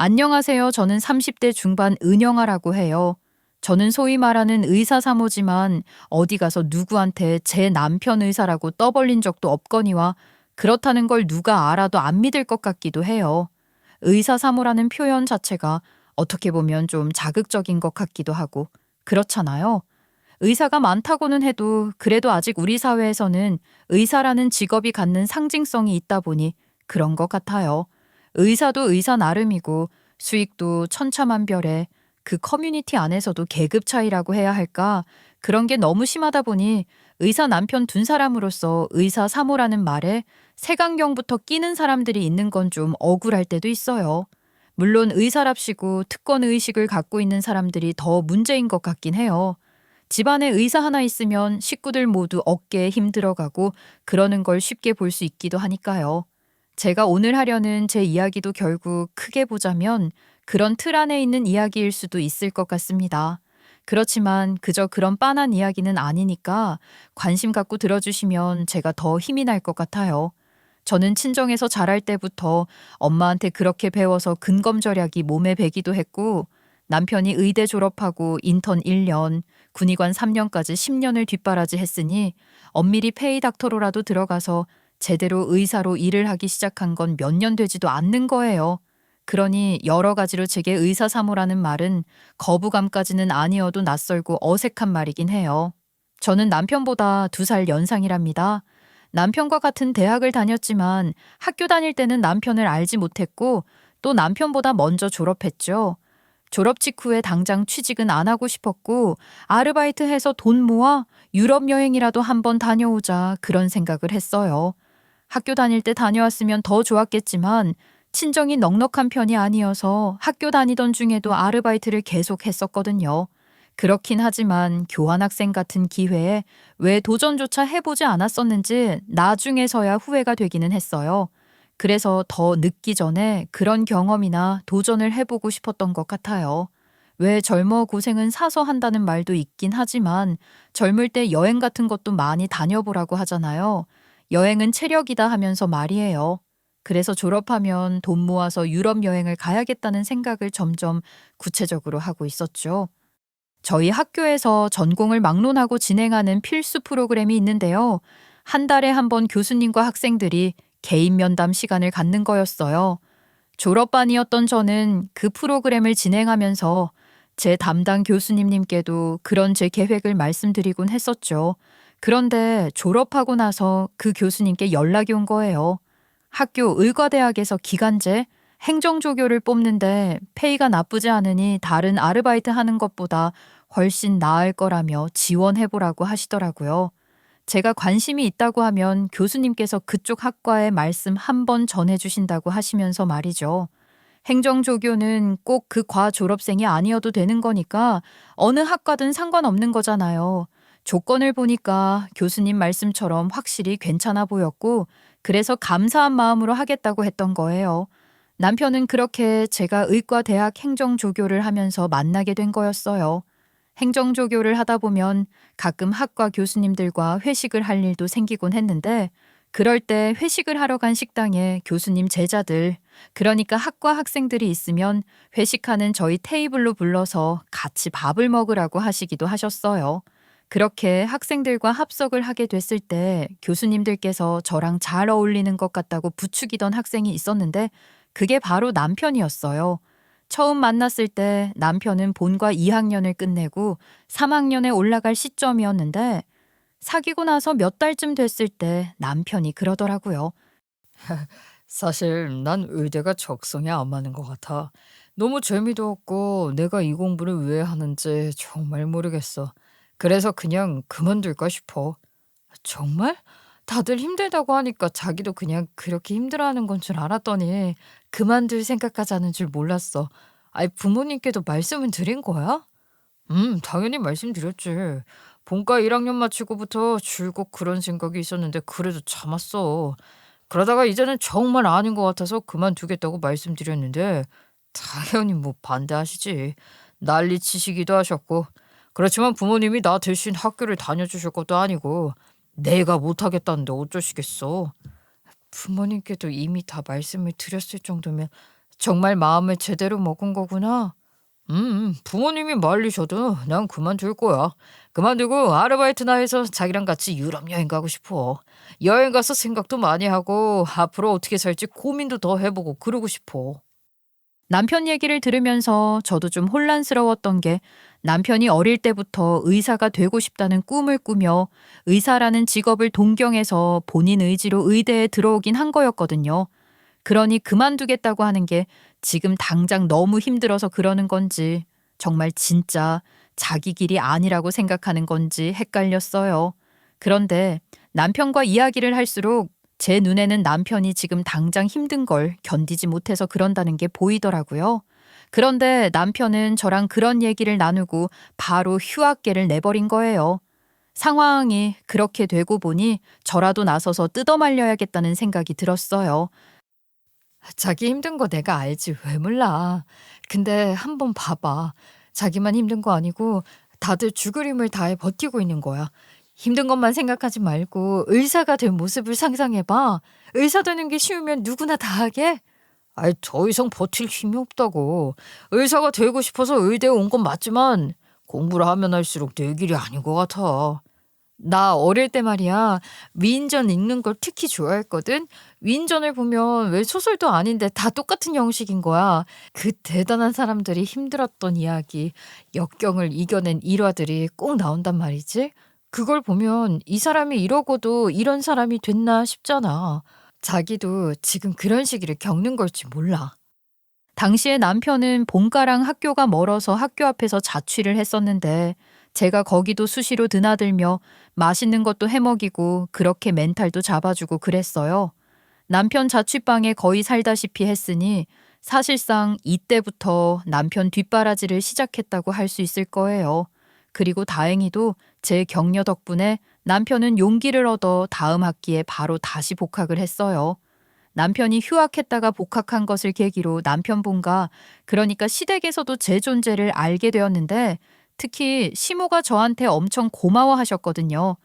안녕하세요. 저는 30대 중반 은영아라고 해요. 저는 소위 말하는 의사 사모지만 어디 가서 누구한테 제 남편 의사라고 떠벌린 적도 없거니와 그렇다는 걸 누가 알아도 안 믿을 것 같기도 해요. 의사 사모라는 표현 자체가 어떻게 보면 좀 자극적인 것 같기도 하고 그렇잖아요. 의사가 많다고는 해도 그래도 아직 우리 사회에서는 의사라는 직업이 갖는 상징성이 있다 보니 그런 것 같아요. 의사도 의사 나름이고 수익도 천차만별에 그 커뮤니티 안에서도 계급 차이라고 해야 할까? 그런 게 너무 심하다 보니 의사 남편 둔 사람으로서 의사 사모라는 말에 색안경부터 끼는 사람들이 있는 건 좀 억울할 때도 있어요. 물론 의사랍시고 특권 의식을 갖고 있는 사람들이 더 문제인 것 같긴 해요. 집안에 의사 하나 있으면 식구들 모두 어깨에 힘 들어가고 그러는 걸 쉽게 볼 수 있기도 하니까요. 제가 오늘 하려는 제 이야기도 결국 크게 보자면 그런 틀 안에 있는 이야기일 수도 있을 것 같습니다. 그렇지만 그저 그런 빤한 이야기는 아니니까 관심 갖고 들어주시면 제가 더 힘이 날 것 같아요. 저는 친정에서 자랄 때부터 엄마한테 그렇게 배워서 근검절약이 몸에 배기도 했고 남편이 의대 졸업하고 인턴 1년, 군의관 3년까지 10년을 뒷바라지 했으니 엄밀히 페이 닥터로라도 들어가서 제대로 의사로 일을 하기 시작한 건 몇 년 되지도 않는 거예요. 그러니 여러 가지로 제게 의사 사모라는 말은 거부감까지는 아니어도 낯설고 어색한 말이긴 해요. 저는 남편보다 2살 연상이랍니다. 남편과 같은 대학을 다녔지만 학교 다닐 때는 남편을 알지 못했고 또 남편보다 먼저 졸업했죠. 졸업 직후에 당장 취직은 안 하고 싶었고 아르바이트 해서 돈 모아 유럽 여행이라도 한번 다녀오자 그런 생각을 했어요. 학교 다닐 때 다녀왔으면 더 좋았겠지만 친정이 넉넉한 편이 아니어서 학교 다니던 중에도 아르바이트를 계속 했었거든요. 그렇긴 하지만 교환학생 같은 기회에 왜 도전조차 해보지 않았었는지 나중에서야 후회가 되기는 했어요. 그래서 더 늦기 전에 그런 경험이나 도전을 해보고 싶었던 것 같아요. 왜 젊어 고생은 사서 한다는 말도 있긴 하지만 젊을 때 여행 같은 것도 많이 다녀보라고 하잖아요. 여행은 체력이다 하면서 말이에요. 그래서 졸업하면 돈 모아서 유럽 여행을 가야겠다는 생각을 점점 구체적으로 하고 있었죠. 저희 학교에서 전공을 막론하고 진행하는 필수 프로그램이 있는데요. 한 달에 한 번 교수님과 학생들이 개인 면담 시간을 갖는 거였어요. 졸업반이었던 저는 그 프로그램을 진행하면서 제 담당 교수님님께도 그런 제 계획을 말씀드리곤 했었죠. 그런데 졸업하고 나서 그 교수님께 연락이 온 거예요. 학교 의과대학에서 기간제 행정조교를 뽑는데 페이가 나쁘지 않으니 다른 아르바이트 하는 것보다 훨씬 나을 거라며 지원해보라고 하시더라고요. 제가 관심이 있다고 하면 교수님께서 그쪽 학과에 말씀 한 번 전해주신다고 하시면서 말이죠. 행정조교는 꼭 그 과 졸업생이 아니어도 되는 거니까 어느 학과든 상관없는 거잖아요. 조건을 보니까 교수님 말씀처럼 확실히 괜찮아 보였고 그래서 감사한 마음으로 하겠다고 했던 거예요. 남편은 그렇게 제가 의과대학 행정조교를 하면서 만나게 된 거였어요. 행정조교를 하다 보면 가끔 학과 교수님들과 회식을 할 일도 생기곤 했는데 그럴 때 회식을 하러 간 식당에 교수님 제자들, 그러니까 학과 학생들이 있으면 회식하는 저희 테이블로 불러서 같이 밥을 먹으라고 하시기도 하셨어요. 그렇게 학생들과 합석을 하게 됐을 때 교수님들께서 저랑 잘 어울리는 것 같다고 부추기던 학생이 있었는데 그게 바로 남편이었어요. 처음 만났을 때 남편은 본과 2학년을 끝내고 3학년에 올라갈 시점이었는데 사귀고 나서 몇 달쯤 됐을 때 남편이 그러더라고요. 사실 난 의대가 적성에 안 맞는 것 같아. 너무 재미도 없고 내가 이 공부를 왜 하는지 정말 모르겠어. 그래서 그냥 그만둘까 싶어. 정말? 다들 힘들다고 하니까 자기도 그냥 그렇게 힘들어하는 건 줄 알았더니 그만둘 생각까지 하는 줄 몰랐어. 아이, 부모님께도 말씀은 드린 거야? 당연히 말씀드렸지. 본과 1학년 마치고부터 줄곧 그런 생각이 있었는데 그래도 참았어. 그러다가 이제는 정말 아닌 것 같아서 그만두겠다고 말씀드렸는데 당연히 뭐 반대하시지. 난리 치시기도 하셨고. 그렇지만 부모님이 나 대신 학교를 다녀주실 것도 아니고 내가 못하겠다는데 어쩌시겠어. 부모님께도 이미 다 말씀을 드렸을 정도면 정말 마음을 제대로 먹은 거구나. 부모님이 말리셔도 난 그만둘 거야. 그만두고 아르바이트나 해서 자기랑 같이 유럽 여행 가고 싶어. 여행 가서 생각도 많이 하고 앞으로 어떻게 살지 고민도 더 해보고 그러고 싶어. 남편 얘기를 들으면서 저도 좀 혼란스러웠던 게 남편이 어릴 때부터 의사가 되고 싶다는 꿈을 꾸며 의사라는 직업을 동경해서 본인 의지로 의대에 들어오긴 한 거였거든요. 그러니 그만두겠다고 하는 게 지금 당장 너무 힘들어서 그러는 건지 정말 진짜 자기 길이 아니라고 생각하는 건지 헷갈렸어요. 그런데 남편과 이야기를 할수록 제 눈에는 남편이 지금 당장 힘든 걸 견디지 못해서 그런다는 게 보이더라고요. 그런데 남편은 저랑 그런 얘기를 나누고 바로 휴학계를 내버린 거예요. 상황이 그렇게 되고 보니 저라도 나서서 뜯어말려야겠다는 생각이 들었어요. 자기 힘든 거 내가 알지 왜 몰라. 근데 한번 봐봐. 자기만 힘든 거 아니고 다들 죽을 힘을 다해 버티고 있는 거야. 힘든 것만 생각하지 말고 의사가 된 모습을 상상해봐. 의사 되는 게 쉬우면 누구나 다 하게? 아이, 더 이상 버틸 힘이 없다고. 의사가 되고 싶어서 의대에 온 건 맞지만 공부를 하면 할수록 내 길이 아닌 것 같아. 나 어릴 때 말이야, 위인전 읽는 걸 특히 좋아했거든. 위인전을 보면 왜 소설도 아닌데 다 똑같은 형식인 거야. 그 대단한 사람들이 힘들었던 이야기, 역경을 이겨낸 일화들이 꼭 나온단 말이지. 그걸 보면 이 사람이 이러고도 이런 사람이 됐나 싶잖아. 자기도 지금 그런 시기를 겪는 걸지 몰라. 당시에 남편은 본가랑 학교가 멀어서 학교 앞에서 자취를 했었는데 제가 거기도 수시로 드나들며 맛있는 것도 해먹이고 그렇게 멘탈도 잡아주고 그랬어요. 남편 자취방에 거의 살다시피 했으니 사실상 이때부터 남편 뒷바라지를 시작했다고 할 수 있을 거예요. 그리고 다행히도 제 격려 덕분에 남편은 용기를 얻어 다음 학기에 바로 다시 복학을 했어요. 남편이 휴학했다가 복학한 것을 계기로 남편분과 그러니까 시댁에서도 제 존재를 알게 되었는데 특히 시모가 저한테 엄청 고마워하셨거든요.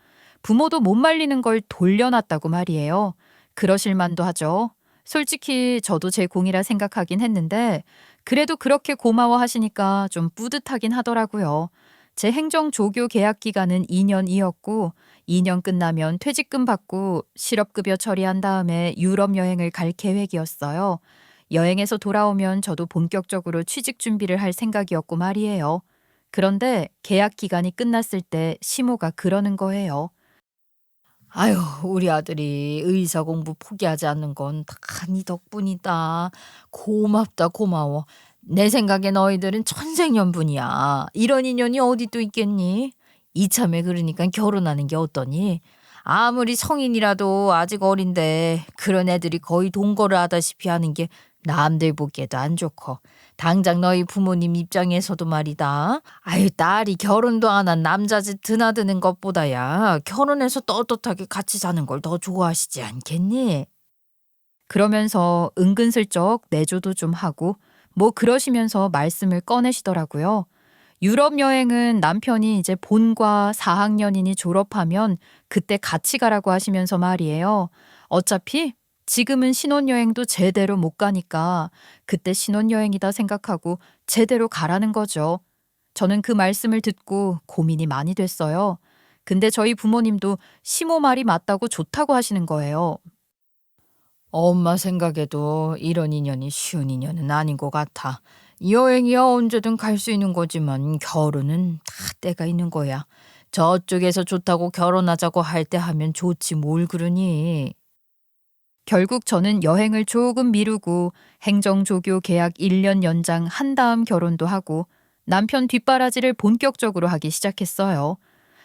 부모도 못 말리는 걸 돌려놨다고 말이에요. 그러실 만도 하죠. 솔직히 저도 제 공이라 생각하긴 했는데 그래도 그렇게 고마워하시니까 좀 뿌듯하긴 하더라고요. 제 행정조교 계약 기간은 2년이었고 2년 끝나면 퇴직금 받고 실업급여 처리한 다음에 유럽 여행을 갈 계획이었어요. 여행에서 돌아오면 저도 본격적으로 취직 준비를 할 생각이었고 말이에요. 그런데 계약 기간이 끝났을 때 시모가 그러는 거예요. 아유, 우리 아들이 의사 공부 포기하지 않는 건 다 네 덕분이다. 고맙다, 고마워. 내 생각에 너희들은 천생연분이야. 이런 인연이 어디 또 있겠니? 이참에 그러니까 결혼하는 게 어떠니? 아무리 성인이라도 아직 어린데 그런 애들이 거의 동거를 하다시피 하는 게 남들 보기에도 안 좋고 당장 너희 부모님 입장에서도 말이다. 아유, 딸이 결혼도 안 한 남자집 드나드는 것보다야 결혼해서 떳떳하게 같이 사는 걸 더 좋아하시지 않겠니? 그러면서 은근슬쩍 내조도 좀 하고 뭐 그러시면서 말씀을 꺼내시더라고요. 유럽 여행은 남편이 이제 본과 4학년이니 졸업하면 그때 같이 가라고 하시면서 말이에요. 어차피 지금은 신혼여행도 제대로 못 가니까 그때 신혼여행이다 생각하고 제대로 가라는 거죠. 저는 그 말씀을 듣고 고민이 많이 됐어요. 근데 저희 부모님도 시모 말이 맞다고 좋다고 하시는 거예요. 엄마 생각에도 이런 인연이 쉬운 인연은 아닌 것 같아. 여행이야 언제든 갈 수 있는 거지만 결혼은 다 때가 있는 거야. 저쪽에서 좋다고 결혼하자고 할 때 하면 좋지 뭘 그러니. 결국 저는 여행을 조금 미루고 행정조교 계약 1년 연장 한 다음 결혼도 하고 남편 뒷바라지를 본격적으로 하기 시작했어요.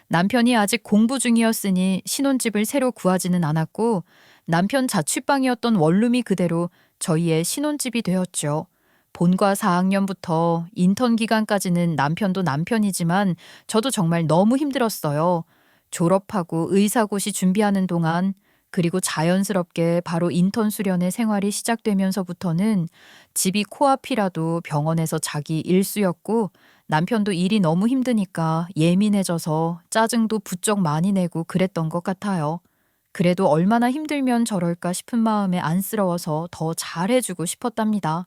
남편이 아직 공부 중이었으니 신혼집을 새로 구하지는 않았고 남편 자취방이었던 원룸이 그대로 저희의 신혼집이 되었죠. 본과 4학년부터 인턴 기간까지는 남편도 남편이지만 저도 정말 너무 힘들었어요. 졸업하고 의사고시 준비하는 동안 그리고 자연스럽게 바로 인턴 수련의 생활이 시작되면서부터는 집이 코앞이라도 병원에서 자기 일수였고 남편도 일이 너무 힘드니까 예민해져서 짜증도 부쩍 많이 내고 그랬던 것 같아요. 그래도 얼마나 힘들면 저럴까 싶은 마음에 안쓰러워서 더 잘해주고 싶었답니다.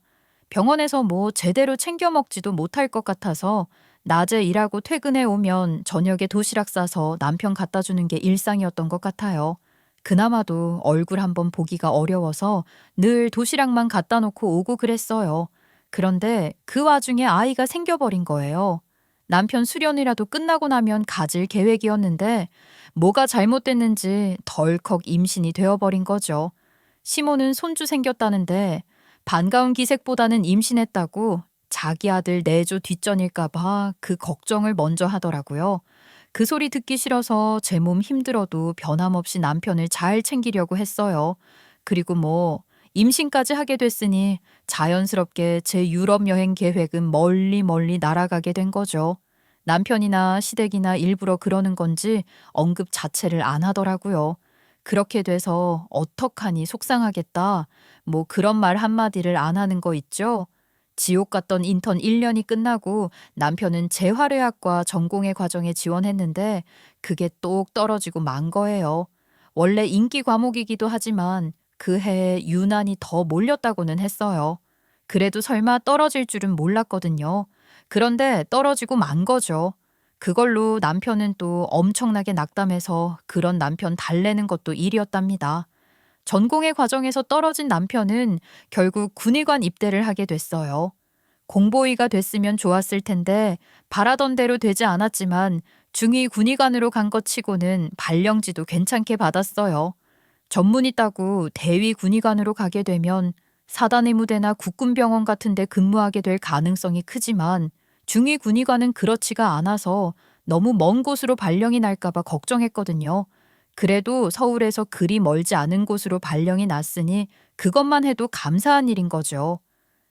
병원에서 뭐 제대로 챙겨 먹지도 못할 것 같아서 낮에 일하고 퇴근해 오면 저녁에 도시락 싸서 남편 갖다 주는 게 일상이었던 것 같아요. 그나마도 얼굴 한번 보기가 어려워서 늘 도시락만 갖다 놓고 오고 그랬어요. 그런데 그 와중에 아이가 생겨버린 거예요. 남편 수련이라도 끝나고 나면 가질 계획이었는데 뭐가 잘못됐는지 덜컥 임신이 되어버린 거죠. 시모는 손주 생겼다는데 반가운 기색보다는 임신했다고 자기 아들 내조 뒷전일까봐 그 걱정을 먼저 하더라고요. 그 소리 듣기 싫어서 제 몸 힘들어도 변함없이 남편을 잘 챙기려고 했어요. 그리고 뭐 임신까지 하게 됐으니 자연스럽게 제 유럽 여행 계획은 멀리 멀리 날아가게 된 거죠. 남편이나 시댁이나 일부러 그러는 건지 언급 자체를 안 하더라고요. 그렇게 돼서 어떡하니 속상하겠다. 뭐 그런 말 한마디를 안 하는 거 있죠? 지옥 같던 인턴 1년이 끝나고 남편은 재활의학과 전공의 과정에 지원했는데 그게 똑 떨어지고 만 거예요. 원래 인기 과목이기도 하지만 그 해에 유난히 더 몰렸다고는 했어요. 그래도 설마 떨어질 줄은 몰랐거든요. 그런데 떨어지고 만 거죠. 그걸로 남편은 또 엄청나게 낙담해서 그런 남편 달래는 것도 일이었답니다. 전공의 과정에서 떨어진 남편은 결국 군의관 입대를 하게 됐어요. 공보위가 됐으면 좋았을 텐데 바라던 대로 되지 않았지만 중위 군의관으로 간 것 치고는 발령지도 괜찮게 받았어요. 전문의 따고 대위 군의관으로 가게 되면 사단의무대나 국군병원 같은 데 근무하게 될 가능성이 크지만 중위 군의관은 그렇지가 않아서 너무 먼 곳으로 발령이 날까봐 걱정했거든요. 그래도 서울에서 그리 멀지 않은 곳으로 발령이 났으니 그것만 해도 감사한 일인 거죠.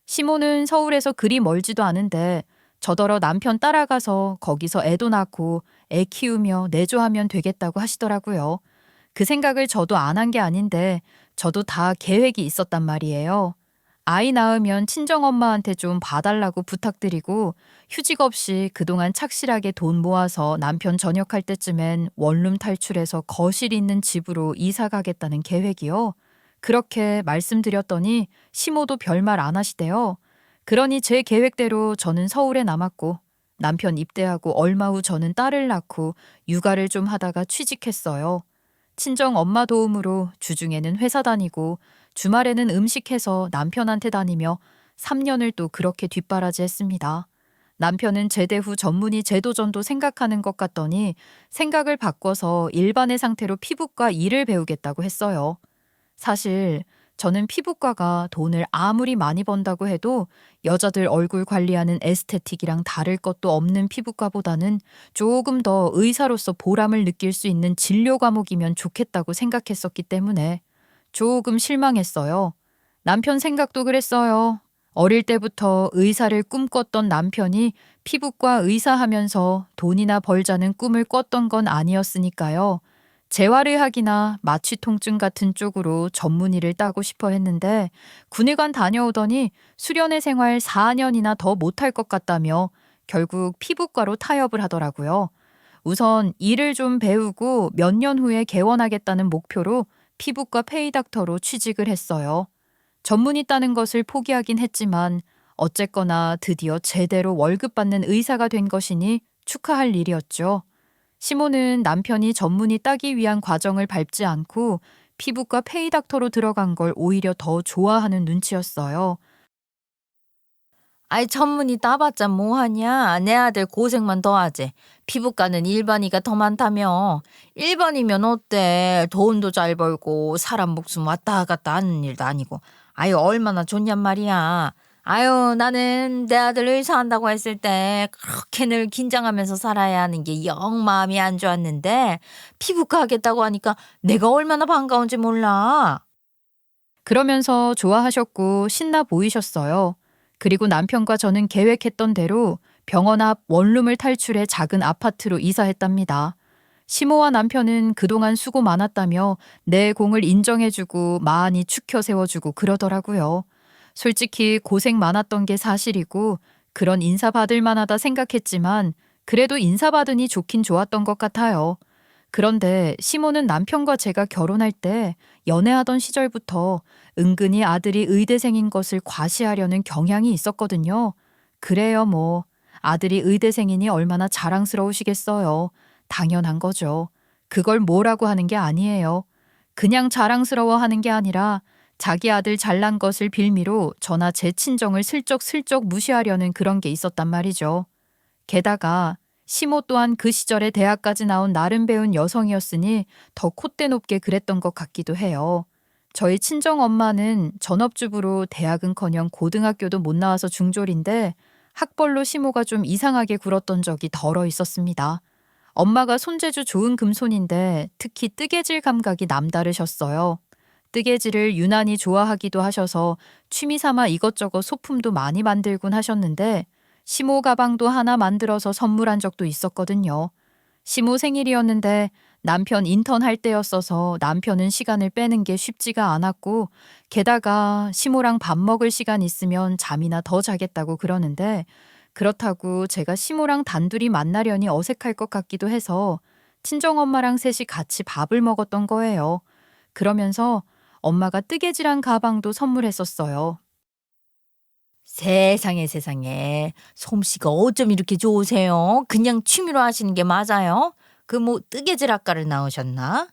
시모는 서울에서 그리 멀지도 않은데 저더러 남편 따라가서 거기서 애도 낳고 애 키우며 내조하면 되겠다고 하시더라고요. 그 생각을 저도 안 한 게 아닌데 저도 다 계획이 있었단 말이에요. 아이 낳으면 친정엄마한테 좀 봐달라고 부탁드리고 휴직 없이 그동안 착실하게 돈 모아서 남편 전역할 때쯤엔 원룸 탈출해서 거실 있는 집으로 이사 가겠다는 계획이요. 그렇게 말씀드렸더니 시모도 별말 안 하시대요. 그러니 제 계획대로 저는 서울에 남았고 남편 입대하고 얼마 후 저는 딸을 낳고 육아를 좀 하다가 취직했어요. 친정 엄마 도움으로 주중에는 회사 다니고 주말에는 음식해서 남편한테 다니며 3년을 또 그렇게 뒷바라지 했습니다. 남편은 제대 후 전문의 제도전도 생각하는 것 같더니 생각을 바꿔서 일반의 상태로 피부과 일을 배우겠다고 했어요. 사실 저는 피부과가 돈을 아무리 많이 번다고 해도 여자들 얼굴 관리하는 에스테틱이랑 다를 것도 없는 피부과보다는 조금 더 의사로서 보람을 느낄 수 있는 진료 과목이면 좋겠다고 생각했었기 때문에 조금 실망했어요. 남편 생각도 그랬어요. 어릴 때부터 의사를 꿈꿨던 남편이 피부과 의사 하면서 돈이나 벌자는 꿈을 꿨던 건 아니었으니까요. 재활의학이나 마취통증 같은 쪽으로 전문의를 따고 싶어 했는데 군의관 다녀오더니 수련회 생활 4년이나 더 못할 것 같다며 결국 피부과로 타협을 하더라고요. 우선 일을 좀 배우고 몇 년 후에 개원하겠다는 목표로 피부과 페이닥터로 취직을 했어요. 전문의 따는 것을 포기하긴 했지만 어쨌거나 드디어 제대로 월급 받는 의사가 된 것이니 축하할 일이었죠. 시모는 남편이 전문의 따기 위한 과정을 밟지 않고 피부과 페이닥터로 들어간 걸 오히려 더 좋아하는 눈치였어요. 아이 전문의 따봤자 뭐하냐? 내 아들 고생만 더 하지. 피부과는 일반이가 더 많다며. 일반이면 어때? 돈도 잘 벌고 사람 목숨 왔다 갔다 하는 일도 아니고. 아유 얼마나 좋냔 말이야. 아유 나는 내 아들 의사 한다고 했을 때 그렇게 늘 긴장하면서 살아야 하는 게 영 마음이 안 좋았는데 피부과 하겠다고 하니까 내가 얼마나 반가운지 몰라. 그러면서 좋아하셨고 신나 보이셨어요. 그리고 남편과 저는 계획했던 대로 병원 앞 원룸을 탈출해 작은 아파트로 이사했답니다. 시모와 남편은 그동안 수고 많았다며 내 공을 인정해주고 많이 축혀 세워주고 그러더라고요. 솔직히 고생 많았던 게 사실이고 그런 인사받을 만하다 생각했지만 그래도 인사받으니 좋긴 좋았던 것 같아요. 그런데 시모는 남편과 제가 결혼할 때 연애하던 시절부터 은근히 아들이 의대생인 것을 과시하려는 경향이 있었거든요. 그래요, 뭐. 아들이 의대생이니 얼마나 자랑스러우시겠어요. 당연한 거죠. 그걸 뭐라고 하는 게 아니에요. 그냥 자랑스러워 하는 게 아니라 자기 아들 잘난 것을 빌미로 저나 제 친정을 슬쩍슬쩍 무시하려는 그런 게 있었단 말이죠. 게다가 시모 또한 그 시절에 대학까지 나온 나름 배운 여성이었으니 더 콧대 높게 그랬던 것 같기도 해요. 저희 친정 엄마는 전업주부로 대학은커녕 고등학교도 못 나와서 중졸인데 학벌로 시모가 좀 이상하게 굴었던 적이 덜어 있었습니다. 엄마가 손재주 좋은 금손인데 특히 뜨개질 감각이 남다르셨어요. 뜨개질을 유난히 좋아하기도 하셔서 취미 삼아 이것저것 소품도 많이 만들곤 하셨는데 시모 가방도 하나 만들어서 선물한 적도 있었거든요. 시모 생일이었는데 남편 인턴 할 때였어서 남편은 시간을 빼는 게 쉽지가 않았고 게다가 시모랑 밥 먹을 시간 있으면 잠이나 더 자겠다고 그러는데 그렇다고 제가 시모랑 단둘이 만나려니 어색할 것 같기도 해서 친정엄마랑 셋이 같이 밥을 먹었던 거예요. 그러면서 엄마가 뜨개질한 가방도 선물했었어요. 세상에 세상에. 솜씨가 어쩜 이렇게 좋으세요? 그냥 취미로 하시는 게 맞아요? 그 뭐 뜨개질 학과를 나오셨나?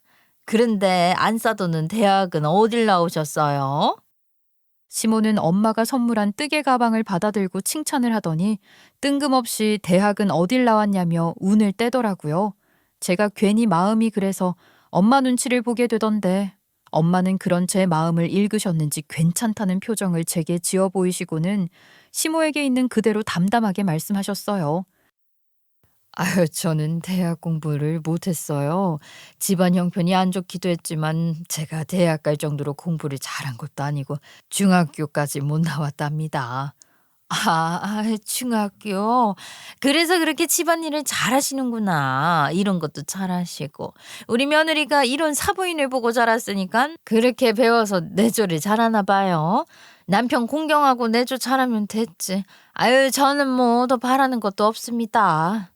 그런데 안 싸도는 대학은 어딜 나오셨어요? 시모는 엄마가 선물한 뜨개 가방을 받아들고 칭찬을 하더니 뜬금없이 대학은 어딜 나왔냐며 운을 떼더라고요. 제가 괜히 마음이 그래서 엄마 눈치를 보게 되던데 엄마는 그런 제 마음을 읽으셨는지 괜찮다는 표정을 제게 지어 보이시고는 시모에게 있는 그대로 담담하게 말씀하셨어요. 아유, 저는 대학 공부를 못했어요. 집안 형편이 안 좋기도 했지만 제가 대학 갈 정도로 공부를 잘한 것도 아니고 중학교까지 못 나왔답니다. 중학교. 그래서 그렇게 집안일을 잘하시는구나. 이런 것도 잘하시고. 우리 며느리가 이런 사부인을 보고 자랐으니까 그렇게 배워서 내조를 잘하나 봐요. 남편 공경하고 내조 잘하면 됐지. 아유, 저는 뭐 더 바라는 것도 없습니다.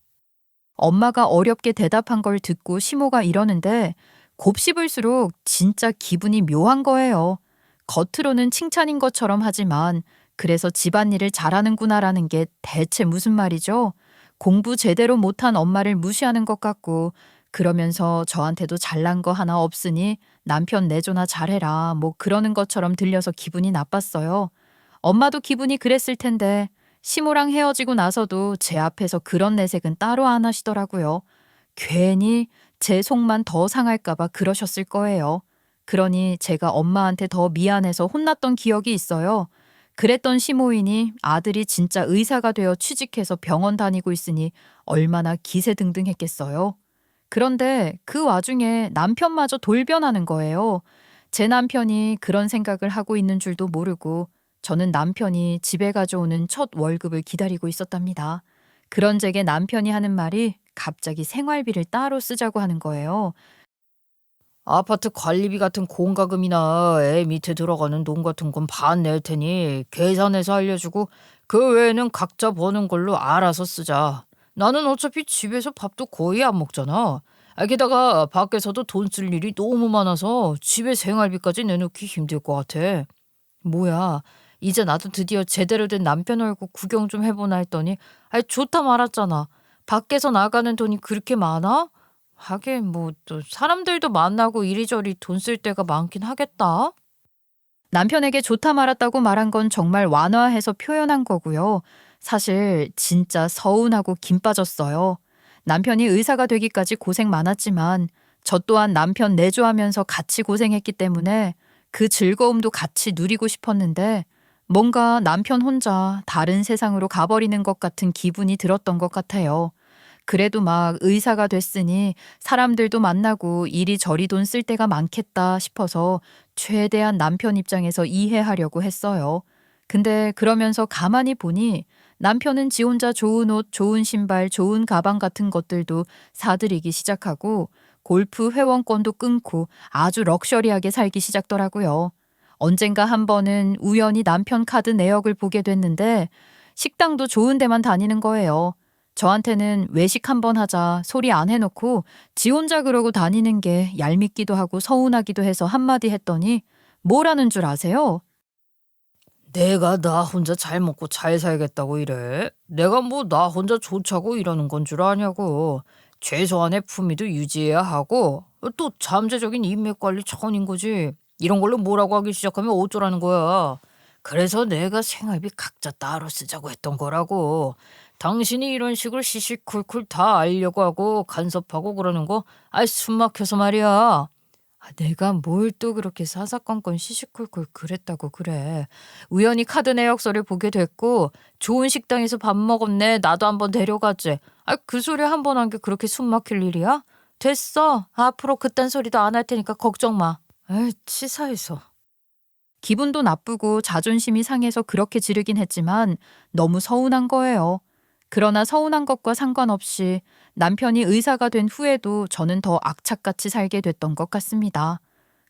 엄마가 어렵게 대답한 걸 듣고 시모가 이러는데 곱씹을수록 진짜 기분이 묘한 거예요. 겉으로는 칭찬인 것처럼 하지만 그래서 집안일을 잘하는구나라는 게 대체 무슨 말이죠? 공부 제대로 못한 엄마를 무시하는 것 같고 그러면서 저한테도 잘난 거 하나 없으니 남편 내조나 잘해라 뭐 그러는 것처럼 들려서 기분이 나빴어요. 엄마도 기분이 그랬을 텐데 시모랑 헤어지고 나서도 제 앞에서 그런 내색은 따로 안 하시더라고요. 괜히 제 속만 더 상할까 봐 그러셨을 거예요. 그러니 제가 엄마한테 더 미안해서 혼났던 기억이 있어요. 그랬던 시모이니 아들이 진짜 의사가 되어 취직해서 병원 다니고 있으니 얼마나 기세등등했겠어요. 그런데 그 와중에 남편마저 돌변하는 거예요. 제 남편이 그런 생각을 하고 있는 줄도 모르고 저는 남편이 집에 가져오는 첫 월급을 기다리고 있었답니다. 그런 제게 남편이 하는 말이 갑자기 생활비를 따로 쓰자고 하는 거예요. 아파트 관리비 같은 공과금이나 애 밑에 들어가는 돈 같은 건 반 낼 테니 계산해서 알려주고 그 외에는 각자 버는 걸로 알아서 쓰자. 나는 어차피 집에서 밥도 거의 안 먹잖아. 게다가 밖에서도 돈 쓸 일이 너무 많아서 집에 생활비까지 내놓기 힘들 것 같아. 뭐야, 이제 나도 드디어 제대로 된 남편 얼굴 구경 좀 해보나 했더니 좋다 말았잖아. 밖에서 나가는 돈이 그렇게 많아? 하긴 뭐 또 사람들도 만나고 이리저리 돈 쓸 때가 많긴 하겠다. 남편에게 좋다 말았다고 말한 건 정말 완화해서 표현한 거고요. 사실 진짜 서운하고 김 빠졌어요. 남편이 의사가 되기까지 고생 많았지만 저 또한 남편 내조하면서 같이 고생했기 때문에 그 즐거움도 같이 누리고 싶었는데 뭔가 남편 혼자 다른 세상으로 가버리는 것 같은 기분이 들었던 것 같아요. 그래도 막 의사가 됐으니 사람들도 만나고 이리저리 돈 쓸 때가 많겠다 싶어서 최대한 남편 입장에서 이해하려고 했어요. 근데 그러면서 가만히 보니 남편은 지 혼자 좋은 옷, 좋은 신발, 좋은 가방 같은 것들도 사들이기 시작하고 골프 회원권도 끊고 아주 럭셔리하게 살기 시작더라고요. 언젠가 한 번은 우연히 남편 카드 내역을 보게 됐는데 식당도 좋은 데만 다니는 거예요. 저한테는 외식 한번 하자 소리 안 해놓고 지 혼자 그러고 다니는 게 얄밉기도 하고 서운하기도 해서 한마디 했더니 뭐라는 줄 아세요? 내가 나 혼자 잘 먹고 잘 살겠다고 이래? 내가 뭐 나 혼자 좋자고 이러는 건 줄 아냐고. 최소한의 품위도 유지해야 하고 또 잠재적인 인맥 관리 차원인 거지. 이런 걸로 뭐라고 하기 시작하면 어쩌라는 거야. 그래서 내가 생활비 각자 따로 쓰자고 했던 거라고. 당신이 이런 식으로 시시콜콜 다 알려고 하고 간섭하고 그러는 거 숨 막혀서 말이야. 내가 뭘 또 그렇게 사사건건 시시콜콜 그랬다고 그래. 우연히 카드 내역서를 보게 됐고 좋은 식당에서 밥 먹었네. 나도 한번 데려가지. 그 소리 한 번 한 게 그렇게 숨 막힐 일이야? 됐어. 앞으로 그딴 소리도 안 할 테니까 걱정 마. 치사해서. 기분도 나쁘고 자존심이 상해서 그렇게 지르긴 했지만 너무 서운한 거예요. 그러나 서운한 것과 상관없이 남편이 의사가 된 후에도 저는 더 악착같이 살게 됐던 것 같습니다.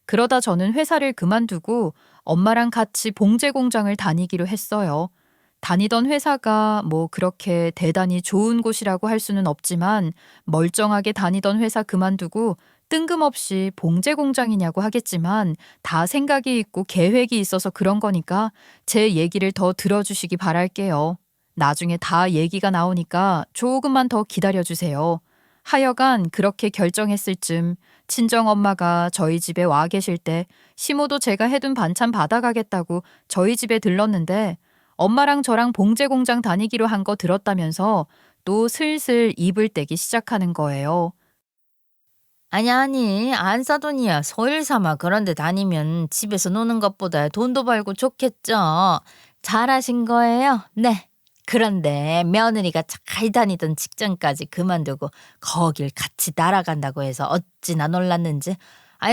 그러다 저는 회사를 그만두고 엄마랑 같이 봉제 공장을 다니기로 했어요. 다니던 회사가 뭐 그렇게 대단히 좋은 곳이라고 할 수는 없지만 멀쩡하게 다니던 회사 그만두고 뜬금없이 봉제 공장이냐고 하겠지만 다 생각이 있고 계획이 있어서 그런 거니까 제 얘기를 더 들어주시기 바랄게요. 나중에 다 얘기가 나오니까 조금만 더 기다려주세요. 하여간 그렇게 결정했을 쯤 친정엄마가 저희 집에 와 계실 때 시모도 제가 해둔 반찬 받아가겠다고 저희 집에 들렀는데 엄마랑 저랑 봉제 공장 다니기로 한 거 들었다면서 또 슬슬 입을 떼기 시작하는 거예요. 아니 안 사돈이야. 소일 삼아 그런 데 다니면 집에서 노는 것보다 돈도 벌고 좋겠죠. 잘하신 거예요. 네. 그런데 며느리가 잘 다니던 직장까지 그만두고 거길 같이 날아간다고 해서 어찌나 놀랐는지.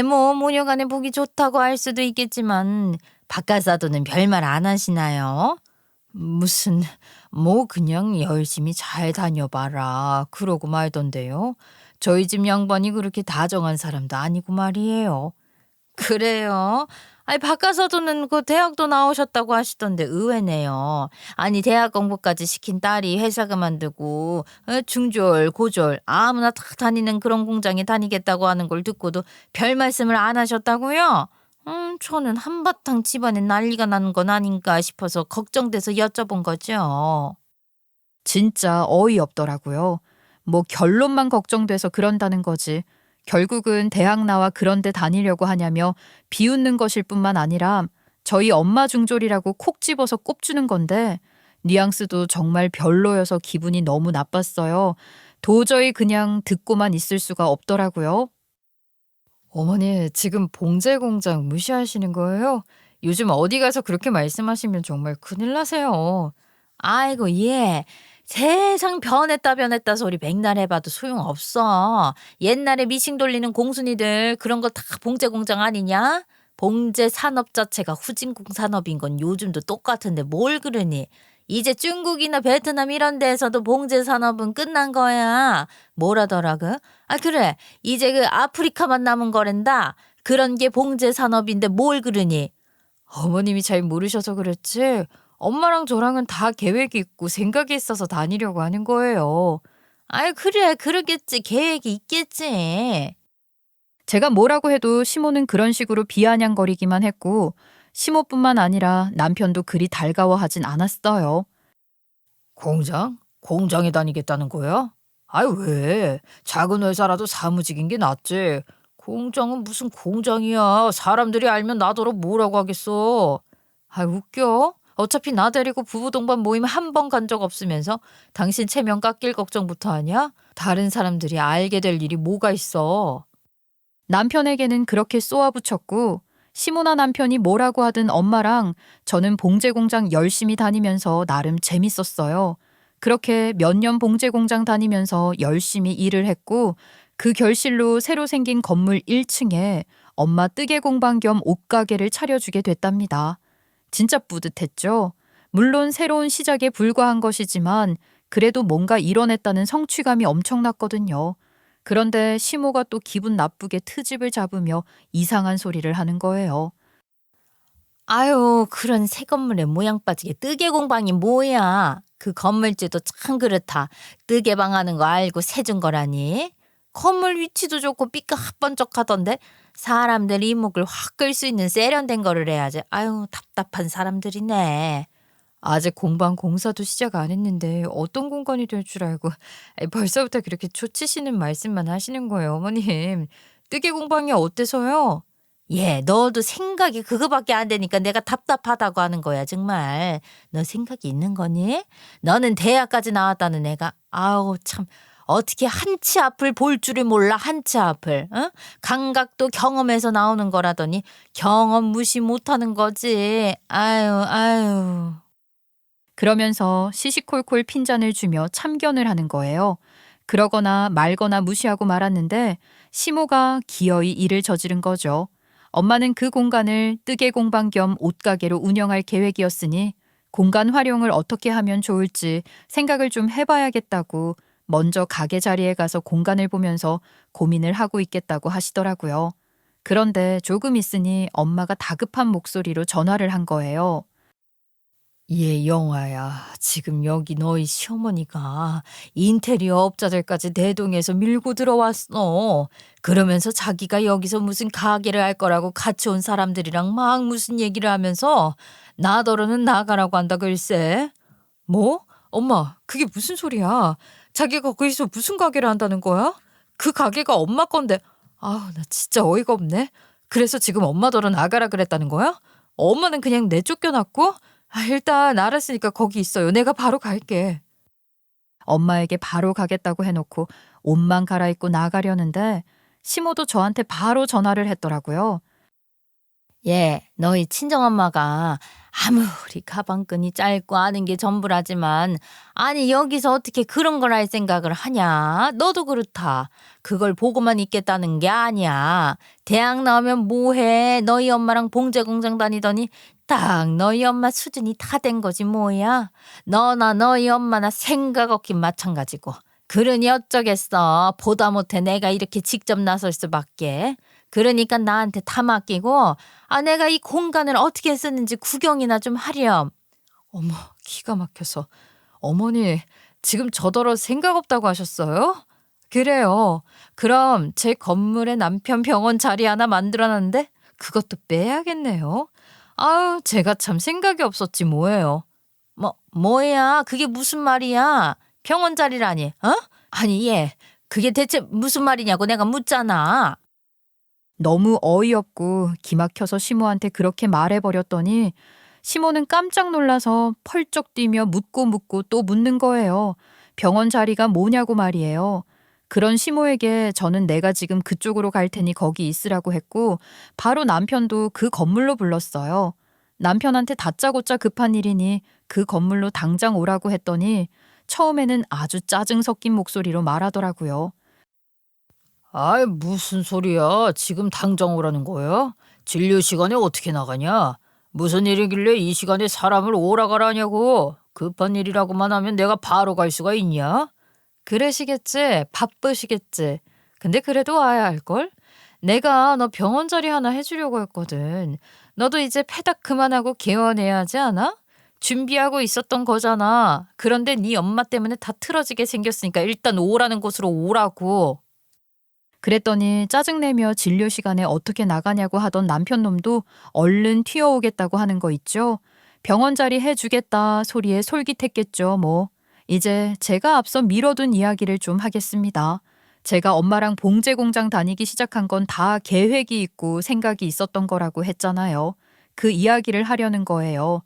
뭐 모녀간에 보기 좋다고 할 수도 있겠지만 바깥 사돈은 별말 안 하시나요? 무슨 뭐 그냥 열심히 잘 다녀봐라 그러고 말던데요. 저희 집 양반이 그렇게 다정한 사람도 아니고 말이에요. 그래요? 바깥서도는 그 대학도 나오셨다고 하시던데 의외네요. 대학 공부까지 시킨 딸이 회사 그만두고 중졸, 고졸 아무나 다 다니는 그런 공장에 다니겠다고 하는 걸 듣고도 별 말씀을 안 하셨다고요? 저는 한바탕 집안에 난리가 나는 건 아닌가 싶어서 걱정돼서 여쭤본 거죠. 진짜 어이없더라고요. 뭐 결론만 걱정돼서 그런다는 거지. 결국은 대학 나와 그런 데 다니려고 하냐며 비웃는 것일 뿐만 아니라 저희 엄마 중졸이라고 콕 집어서 꼽주는 건데 뉘앙스도 정말 별로여서 기분이 너무 나빴어요. 도저히 그냥 듣고만 있을 수가 없더라고요. 어머니, 지금 봉제 공장 무시하시는 거예요? 요즘 어디 가서 그렇게 말씀하시면 정말 큰일 나세요. 아이고 예. 세상 변했다 소리 백날 해봐도 소용없어. 옛날에 미싱 돌리는 공순이들 그런 거 다 봉제 공장 아니냐? 봉제 산업 자체가 후진국 산업인 건 요즘도 똑같은데 뭘 그러니? 이제 중국이나 베트남 이런 데에서도 봉제 산업은 끝난 거야. 뭐라더라 그? 그래. 이제 그 아프리카만 남은 거란다. 그런 게 봉제 산업인데 뭘 그러니? 어머님이 잘 모르셔서 그랬지. 엄마랑 저랑은 다 계획이 있고 생각이 있어서 다니려고 하는 거예요. 그래. 그러겠지. 계획이 있겠지. 제가 뭐라고 해도 시모는 그런 식으로 비아냥거리기만 했고 시모뿐만 아니라 남편도 그리 달가워하진 않았어요. 공장? 공장에 다니겠다는 거야? 왜? 작은 회사라도 사무직인 게 낫지. 공장은 무슨 공장이야. 사람들이 알면 나더러 뭐라고 하겠어. 웃겨. 어차피 나 데리고 부부 동반 모임 한 번 간 적 없으면서 당신 체면 깎일 걱정부터 하냐? 다른 사람들이 알게 될 일이 뭐가 있어. 남편에게는 그렇게 쏘아붙였고 시모나 남편이 뭐라고 하든 엄마랑 저는 봉제 공장 열심히 다니면서 나름 재밌었어요. 그렇게 몇 년 봉제 공장 다니면서 열심히 일을 했고 그 결실로 새로 생긴 건물 1층에 엄마 뜨개 공방 겸 옷가게를 차려주게 됐답니다. 진짜 뿌듯했죠. 물론 새로운 시작에 불과한 것이지만 그래도 뭔가 이뤄냈다는 성취감이 엄청났거든요. 그런데 시모가 또 기분 나쁘게 트집을 잡으며 이상한 소리를 하는 거예요. 그런 새 건물에 모양 빠지게 뜨개 공방이 뭐야? 그 건물주도 참 그렇다. 뜨개 방하는 거 알고 세준 거라니. 건물 위치도 좋고 삐까번쩍하던데 사람들 이목을 확 끌 수 있는 세련된 거를 해야지. 아유 답답한 사람들이네. 아직 공방 공사도 시작 안 했는데 어떤 공간이 될 줄 알고 벌써부터 그렇게 초치시는 말씀만 하시는 거예요, 어머님. 뜨개 공방이 어때서요? 예, 너도 생각이 그거밖에 안 되니까 내가 답답하다고 하는 거야, 정말. 너 생각이 있는 거니? 너는 대학까지 나왔다는 애가, 아우, 참, 어떻게 한치 앞을 볼 줄을 몰라, 한치 앞을. 응? 감각도 경험에서 나오는 거라더니 경험 무시 못하는 거지. 아유, 아유. 그러면서 시시콜콜 핀잔을 주며 참견을 하는 거예요. 그러거나 말거나 무시하고 말았는데 시모가 기어이 일을 저지른 거죠. 엄마는 그 공간을 뜨개 공방 겸 옷가게로 운영할 계획이었으니 공간 활용을 어떻게 하면 좋을지 생각을 좀 해봐야겠다고 먼저 가게 자리에 가서 공간을 보면서 고민을 하고 있겠다고 하시더라고요. 그런데 조금 있으니 엄마가 다급한 목소리로 전화를 한 거예요. 예, 영화야. 지금 여기 너희 시어머니가 인테리어 업자들까지 대동해서 밀고 들어왔어. 그러면서 자기가 여기서 무슨 가게를 할 거라고 같이 온 사람들이랑 막 무슨 얘기를 하면서 나더러는 나가라고 한다 글쎄. 뭐? 엄마, 그게 무슨 소리야? 자기가 거기서 무슨 가게를 한다는 거야? 그 가게가 엄마 건데. 아우, 나 진짜 어이가 없네. 그래서 지금 엄마더러 나가라 그랬다는 거야? 엄마는 그냥 내쫓겨났고? 일단 알았으니까 거기 있어요. 내가 바로 갈게. 엄마에게 바로 가겠다고 해놓고 옷만 갈아입고 나가려는데 시모도 저한테 바로 전화를 했더라고요. 예, 너희 친정엄마가 아무리 가방끈이 짧고 아는 게 전부라지만 아니 여기서 어떻게 그런 걸 할 생각을 하냐? 너도 그렇다. 그걸 보고만 있겠다는 게 아니야. 대학 나오면 뭐해? 너희 엄마랑 봉제 공장 다니더니 딱 너희 엄마 수준이 다 된 거지 뭐야? 너나 너희 엄마나 생각 없긴 마찬가지고. 그러니 어쩌겠어. 보다 못해 내가 이렇게 직접 나설 수밖에. 그러니까 나한테 다 맡기고 내가 이 공간을 어떻게 쓰는지 구경이나 좀 하렴. 어머, 기가 막혀서. 어머니, 지금 저더러 생각 없다고 하셨어요? 그래요. 그럼 제 건물에 남편 병원 자리 하나 만들어놨는데 그것도 빼야겠네요. 아유, 제가 참 생각이 없었지 뭐예요. 뭐야? 그게 무슨 말이야? 병원 자리라니, 어? 아니, 얘, 그게 대체 무슨 말이냐고 내가 묻잖아. 너무 어이없고 기막혀서 시모한테 그렇게 말해버렸더니 시모는 깜짝 놀라서 펄쩍 뛰며 묻고 또 묻는 거예요. 병원 자리가 뭐냐고 말이에요. 그런 시모에게 저는 내가 지금 그쪽으로 갈 테니 거기 있으라고 했고 바로 남편도 그 건물로 불렀어요. 남편한테 다짜고짜 급한 일이니 그 건물로 당장 오라고 했더니 처음에는 아주 짜증 섞인 목소리로 말하더라고요. 아이, 무슨 소리야? 지금 당장 오라는 거야? 진료 시간에 어떻게 나가냐? 무슨 일이길래 이 시간에 사람을 오라 가라 하냐고. 급한 일이라고만 하면 내가 바로 갈 수가 있냐? 그러시겠지. 바쁘시겠지. 근데 그래도 와야 할걸? 내가 너 병원 자리 하나 해주려고 했거든. 너도 이제 패닥 그만하고 개원해야 하지 않아? 준비하고 있었던 거잖아. 그런데 네 엄마 때문에 다 틀어지게 생겼으니까 일단 오라는 곳으로 오라고. 그랬더니 짜증내며 진료 시간에 어떻게 나가냐고 하던 남편 놈도 얼른 튀어오겠다고 하는 거 있죠. 병원 자리 해주겠다 소리에 솔깃했겠죠 뭐. 이제 제가 앞서 미뤄둔 이야기를 좀 하겠습니다. 제가 엄마랑 봉제 공장 다니기 시작한 건 다 계획이 있고 생각이 있었던 거라고 했잖아요. 그 이야기를 하려는 거예요.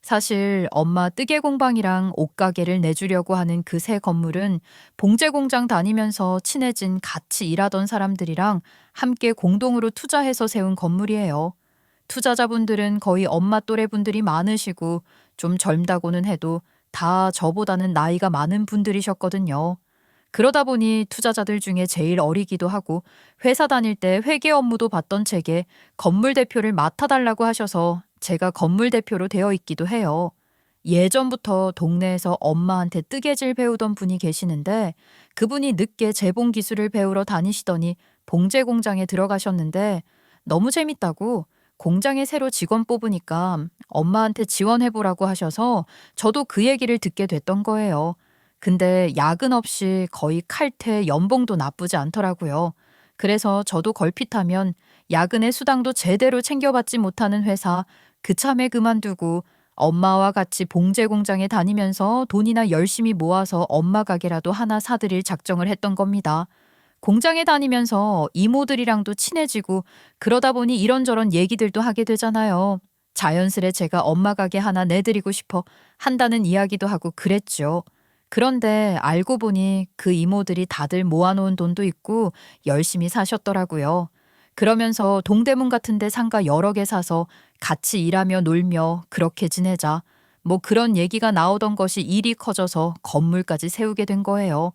사실 엄마 뜨개 공방이랑 옷가게를 내주려고 하는 그 새 건물은 봉제 공장 다니면서 친해진 같이 일하던 사람들이랑 함께 공동으로 투자해서 세운 건물이에요. 투자자분들은 거의 엄마 또래 분들이 많으시고 좀 젊다고는 해도 다 저보다는 나이가 많은 분들이셨거든요. 그러다 보니 투자자들 중에 제일 어리기도 하고 회사 다닐 때 회계 업무도 받던 제게 건물 대표를 맡아달라고 하셔서 제가 건물 대표로 되어 있기도 해요. 예전부터 동네에서 엄마한테 뜨개질 배우던 분이 계시는데 그분이 늦게 재봉 기술을 배우러 다니시더니 봉제 공장에 들어가셨는데 너무 재밌다고 공장에 새로 직원 뽑으니까 엄마한테 지원해보라고 하셔서 저도 그 얘기를 듣게 됐던 거예요. 근데 야근 없이 거의 칼퇴, 연봉도 나쁘지 않더라고요. 그래서 저도 걸핏하면 야근의 수당도 제대로 챙겨받지 못하는 회사 그참에 그만두고 엄마와 같이 봉제 공장에 다니면서 돈이나 열심히 모아서 엄마 가게라도 하나 사드릴 작정을 했던 겁니다. 공장에 다니면서 이모들이랑도 친해지고 그러다 보니 이런저런 얘기들도 하게 되잖아요. 자연스레 제가 엄마 가게 하나 내드리고 싶어 한다는 이야기도 하고 그랬죠. 그런데 알고 보니 그 이모들이 다들 모아놓은 돈도 있고 열심히 사셨더라고요. 그러면서 동대문 같은 데 상가 여러 개 사서 같이 일하며 놀며 그렇게 지내자. 뭐 그런 얘기가 나오던 것이 일이 커져서 건물까지 세우게 된 거예요.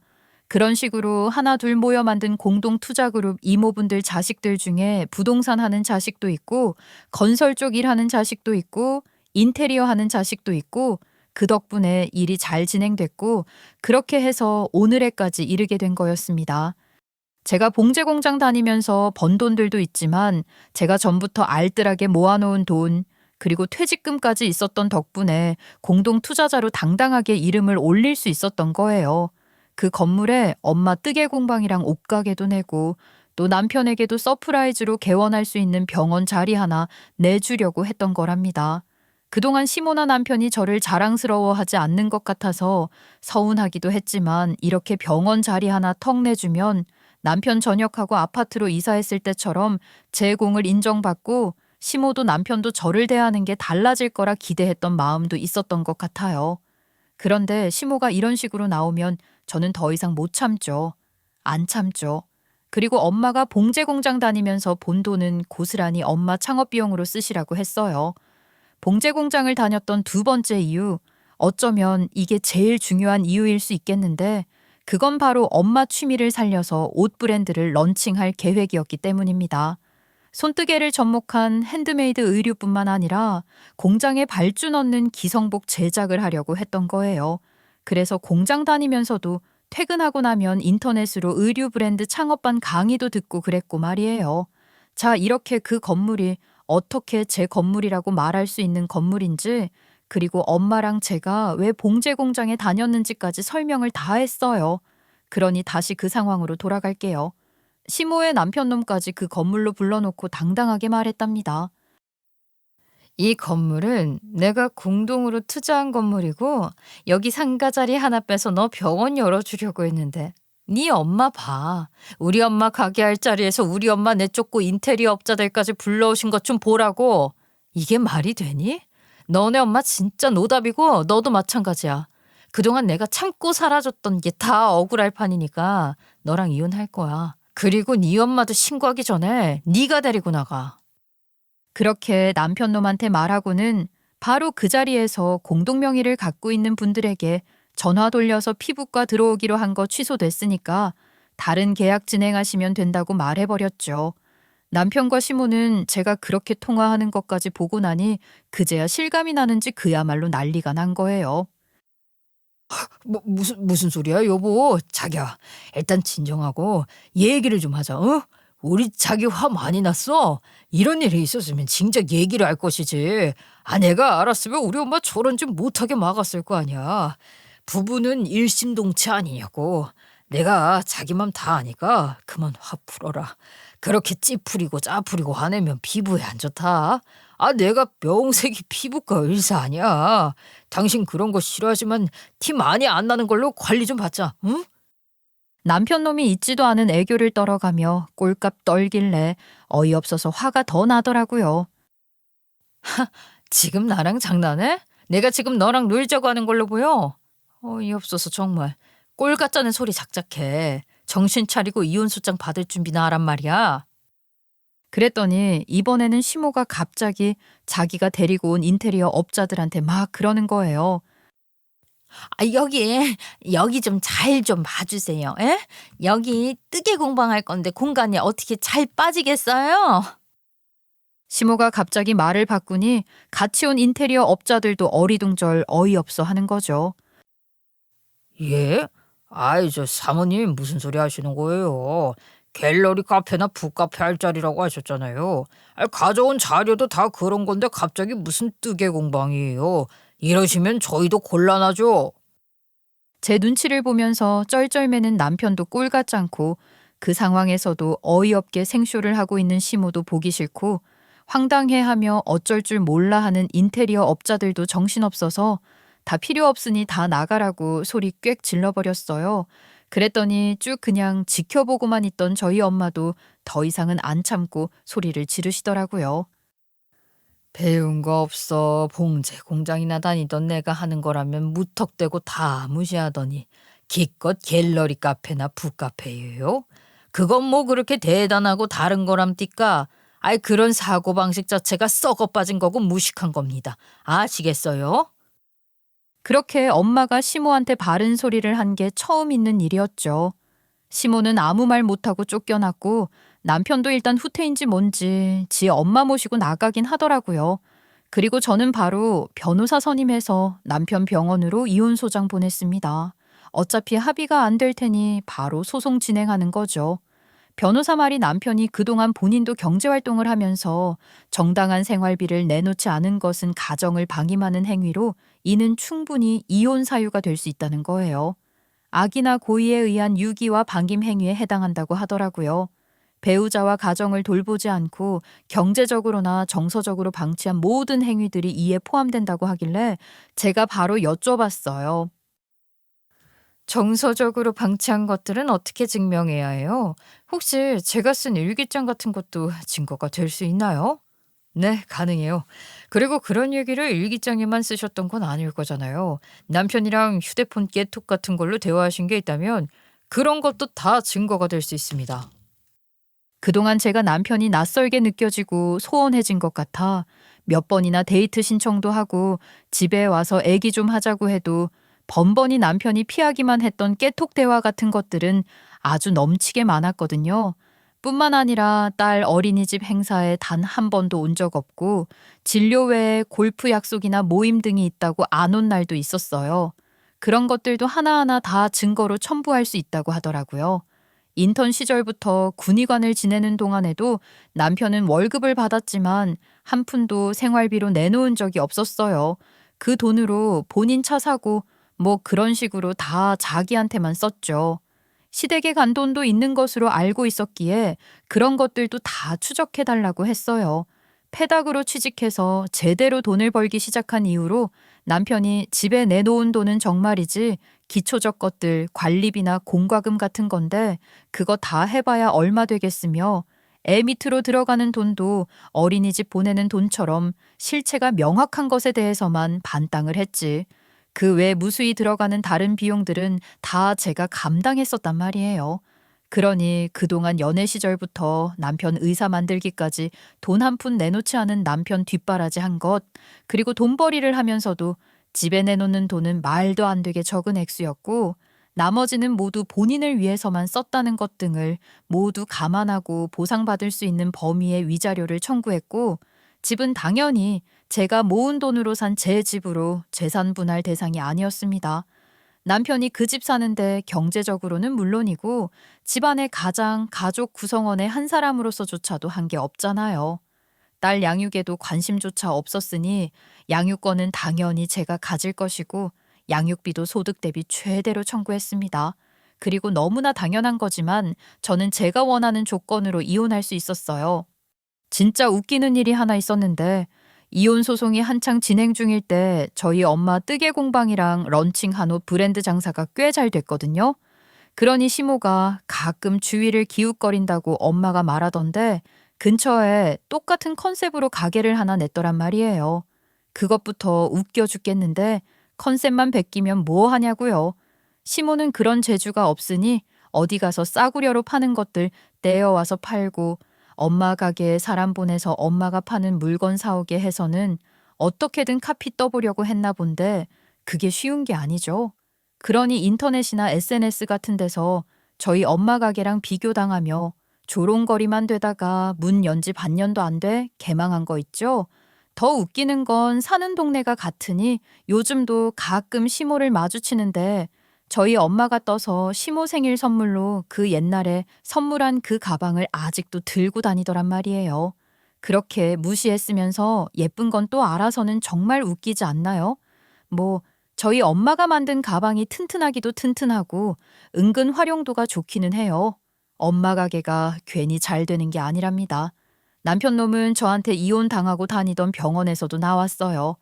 그런 식으로 하나 둘 모여 만든 공동 투자 그룹 이모분들 자식들 중에 부동산 하는 자식도 있고 건설 쪽 일하는 자식도 있고 인테리어 하는 자식도 있고 그 덕분에 일이 잘 진행됐고 그렇게 해서 오늘에까지 이르게 된 거였습니다. 제가 봉제 공장 다니면서 번 돈들도 있지만 제가 전부터 알뜰하게 모아놓은 돈 그리고 퇴직금까지 있었던 덕분에 공동 투자자로 당당하게 이름을 올릴 수 있었던 거예요. 그 건물에 엄마 뜨개 공방이랑 옷가게도 내고 또 남편에게도 서프라이즈로 개원할 수 있는 병원 자리 하나 내주려고 했던 거랍니다. 그동안 시모나 남편이 저를 자랑스러워하지 않는 것 같아서 서운하기도 했지만 이렇게 병원 자리 하나 턱 내주면 남편 전역하고 아파트로 이사했을 때처럼 제 공을 인정받고 시모도 남편도 저를 대하는 게 달라질 거라 기대했던 마음도 있었던 것 같아요. 그런데 시모가 이런 식으로 나오면 저는 더 이상 못 참죠. 안 참죠. 그리고 엄마가 봉제 공장 다니면서 본 돈은 고스란히 엄마 창업 비용으로 쓰시라고 했어요. 봉제 공장을 다녔던 두 번째 이유, 어쩌면 이게 제일 중요한 이유일 수 있겠는데 그건 바로 엄마 취미를 살려서 옷 브랜드를 런칭할 계획이었기 때문입니다. 손뜨개를 접목한 핸드메이드 의류뿐만 아니라 공장에 발주 넣는 기성복 제작을 하려고 했던 거예요. 그래서 공장 다니면서도 퇴근하고 나면 인터넷으로 의류 브랜드 창업반 강의도 듣고 그랬고 말이에요. 자, 이렇게 그 건물이 어떻게 제 건물이라고 말할 수 있는 건물인지 그리고 엄마랑 제가 왜 봉제 공장에 다녔는지까지 설명을 다 했어요. 그러니 다시 그 상황으로 돌아갈게요. 시모의 남편놈까지 그 건물로 불러놓고 당당하게 말했답니다. 이 건물은 내가 공동으로 투자한 건물이고 여기 상가 자리 하나 빼서 너 병원 열어주려고 했는데 네 엄마 봐. 우리 엄마 가게 할 자리에서 우리 엄마 내쫓고 인테리어 업자들까지 불러오신 것 좀 보라고. 이게 말이 되니? 너네 엄마 진짜 노답이고 너도 마찬가지야. 그동안 내가 참고 살아줬던 게 다 억울할 판이니까 너랑 이혼할 거야. 그리고 네 엄마도 신고하기 전에 네가 데리고 나가. 그렇게 남편놈한테 말하고는 바로 그 자리에서 공동명의를 갖고 있는 분들에게 전화 돌려서 피부과 들어오기로 한 거 취소됐으니까 다른 계약 진행하시면 된다고 말해버렸죠. 남편과 시모는 제가 그렇게 통화하는 것까지 보고 나니 그제야 실감이 나는지 그야말로 난리가 난 거예요. 무슨 소리야, 여보? 자기야, 일단 진정하고 얘기를 좀 하자, 어? 우리 자기 화 많이 났어. 이런 일이 있었으면 진작 얘기를 할 것이지. 내가 알았으면 우리 엄마 저런 짓 못하게 막았을 거 아니야. 부부는 일심동체 아니냐고. 내가 자기 맘 다 아니까 그만 화 풀어라. 그렇게 찌푸리고 짜푸리고 화내면 피부에 안 좋다. 내가 명색이 피부과 의사 아니야. 당신 그런 거 싫어하지만 티 많이 안 나는 걸로 관리 좀 받자, 응? 남편놈이 있지도 않은 애교를 떨어가며 꼴값 떨길래 어이없어서 화가 더 나더라고요. 지금 나랑 장난해? 내가 지금 너랑 놀자고 하는 걸로 보여? 어이없어서 정말. 꼴 같자는 소리 작작해. 정신 차리고 이혼소장 받을 준비나 하란 말이야. 그랬더니 이번에는 시모가 갑자기 자기가 데리고 온 인테리어 업자들한테 막 그러는 거예요. 여기 좀 잘 좀 봐주세요. 에? 여기 뜨개 공방할 건데 공간이 어떻게 잘 빠지겠어요? 시모가 갑자기 말을 바꾸니 같이 온 인테리어 업자들도 어리둥절 어이없어 하는 거죠. 예? 저 사모님 무슨 소리 하시는 거예요? 갤러리 카페나 북카페 할 자리라고 하셨잖아요. 가져온 자료도 다 그런 건데 갑자기 무슨 뜨개 공방이에요. 이러시면 저희도 곤란하죠. 제 눈치를 보면서 쩔쩔매는 남편도 꼴 같지 않고 그 상황에서도 어이없게 생쇼를 하고 있는 시모도 보기 싫고 황당해하며 어쩔 줄 몰라 하는 인테리어 업자들도 정신없어서 다 필요 없으니 다 나가라고 소리 꽥 질러버렸어요. 그랬더니 쭉 그냥 지켜보고만 있던 저희 엄마도 더 이상은 안 참고 소리를 지르시더라고요. 배운 거 없어. 봉제 공장이나 다니던 내가 하는 거라면 무턱대고 다 무시하더니 기껏 갤러리 카페나 북카페예요. 그건 뭐 그렇게 대단하고 다른 거람띠까. 그런 사고방식 자체가 썩어 빠진 거고 무식한 겁니다. 아시겠어요? 그렇게 엄마가 시모한테 바른 소리를 한 게 처음 있는 일이었죠. 시모는 아무 말 못하고 쫓겨났고 남편도 일단 후퇴인지 뭔지 지 엄마 모시고 나가긴 하더라고요. 그리고 저는 바로 변호사 선임해서 남편 병원으로 이혼 소장 보냈습니다. 어차피 합의가 안 될 테니 바로 소송 진행하는 거죠. 변호사 말이 남편이 그동안 본인도 경제활동을 하면서 정당한 생활비를 내놓지 않은 것은 가정을 방임하는 행위로 이는 충분히 이혼 사유가 될 수 있다는 거예요. 악이나 고의에 의한 유기와 방임 행위에 해당한다고 하더라고요. 배우자와 가정을 돌보지 않고 경제적으로나 정서적으로 방치한 모든 행위들이 이에 포함된다고 하길래 제가 바로 여쭤봤어요. 정서적으로 방치한 것들은 어떻게 증명해야 해요? 혹시 제가 쓴 일기장 같은 것도 증거가 될 수 있나요? 네, 가능해요. 그리고 그런 얘기를 일기장에만 쓰셨던 건 아닐 거잖아요. 남편이랑 휴대폰 깨톡 같은 걸로 대화하신 게 있다면 그런 것도 다 증거가 될 수 있습니다. 그동안 제가 남편이 낯설게 느껴지고 소원해진 것 같아 몇 번이나 데이트 신청도 하고 집에 와서 애기 좀 하자고 해도 번번이 남편이 피하기만 했던 깨톡 대화 같은 것들은 아주 넘치게 많았거든요. 뿐만 아니라 딸 어린이집 행사에 단 한 번도 온 적 없고 진료 외에 골프 약속이나 모임 등이 있다고 안 온 날도 있었어요. 그런 것들도 하나하나 다 증거로 첨부할 수 있다고 하더라고요. 인턴 시절부터 군의관을 지내는 동안에도 남편은 월급을 받았지만 한 푼도 생활비로 내놓은 적이 없었어요. 그 돈으로 본인 차 사고 뭐 그런 식으로 다 자기한테만 썼죠. 시댁에 간 돈도 있는 것으로 알고 있었기에 그런 것들도 다 추적해달라고 했어요. 페닥으로 취직해서 제대로 돈을 벌기 시작한 이후로 남편이 집에 내놓은 돈은 정말이지 기초적 것들, 관리비나 공과금 같은 건데 그거 다 해봐야 얼마 되겠으며 애 밑으로 들어가는 돈도 어린이집 보내는 돈처럼 실체가 명확한 것에 대해서만 반땅을 했지. 그 외 무수히 들어가는 다른 비용들은 다 제가 감당했었단 말이에요. 그러니 그동안 연애 시절부터 남편 의사 만들기까지 돈 한 푼 내놓지 않은 남편 뒷바라지 한 것, 그리고 돈벌이를 하면서도 집에 내놓는 돈은 말도 안 되게 적은 액수였고 나머지는 모두 본인을 위해서만 썼다는 것 등을 모두 감안하고 보상받을 수 있는 범위의 위자료를 청구했고 집은 당연히 제가 모은 돈으로 산 제 집으로 재산 분할 대상이 아니었습니다. 남편이 그 집 사는데 경제적으로는 물론이고 집안의 가장 가족 구성원의 한 사람으로서조차도 한 게 없잖아요. 딸 양육에도 관심조차 없었으니 양육권은 당연히 제가 가질 것이고 양육비도 소득 대비 최대로 청구했습니다. 그리고 너무나 당연한 거지만 저는 제가 원하는 조건으로 이혼할 수 있었어요. 진짜 웃기는 일이 하나 있었는데 이혼 소송이 한창 진행 중일 때 저희 엄마 뜨개 공방이랑 런칭한 옷 브랜드 장사가 꽤 잘 됐거든요. 그러니 시모가 가끔 주위를 기웃거린다고 엄마가 말하던데 근처에 똑같은 컨셉으로 가게를 하나 냈더란 말이에요. 그것부터 웃겨 죽겠는데 컨셉만 베끼면 뭐 하냐고요. 시모는 그런 재주가 없으니 어디 가서 싸구려로 파는 것들 떼어와서 팔고 엄마 가게에 사람 보내서 엄마가 파는 물건 사오게 해서는 어떻게든 카피 떠보려고 했나 본데 그게 쉬운 게 아니죠. 그러니 인터넷이나 SNS 같은 데서 저희 엄마 가게랑 비교당하며 조롱거리만 되다가 문 연지 반년도 안 돼 개망한 거 있죠. 더 웃기는 건 사는 동네가 같으니 요즘도 가끔 시모를 마주치는데 저희 엄마가 떠서 시모 생일 선물로 그 옛날에 선물한 그 가방을 아직도 들고 다니더란 말이에요. 그렇게 무시했으면서 예쁜 건 또 알아서는 정말 웃기지 않나요? 뭐, 저희 엄마가 만든 가방이 튼튼하기도 튼튼하고 은근 활용도가 좋기는 해요. 엄마 가게가 괜히 잘 되는 게 아니랍니다. 남편 놈은 저한테 이혼당하고 다니던 병원에서도 나왔어요.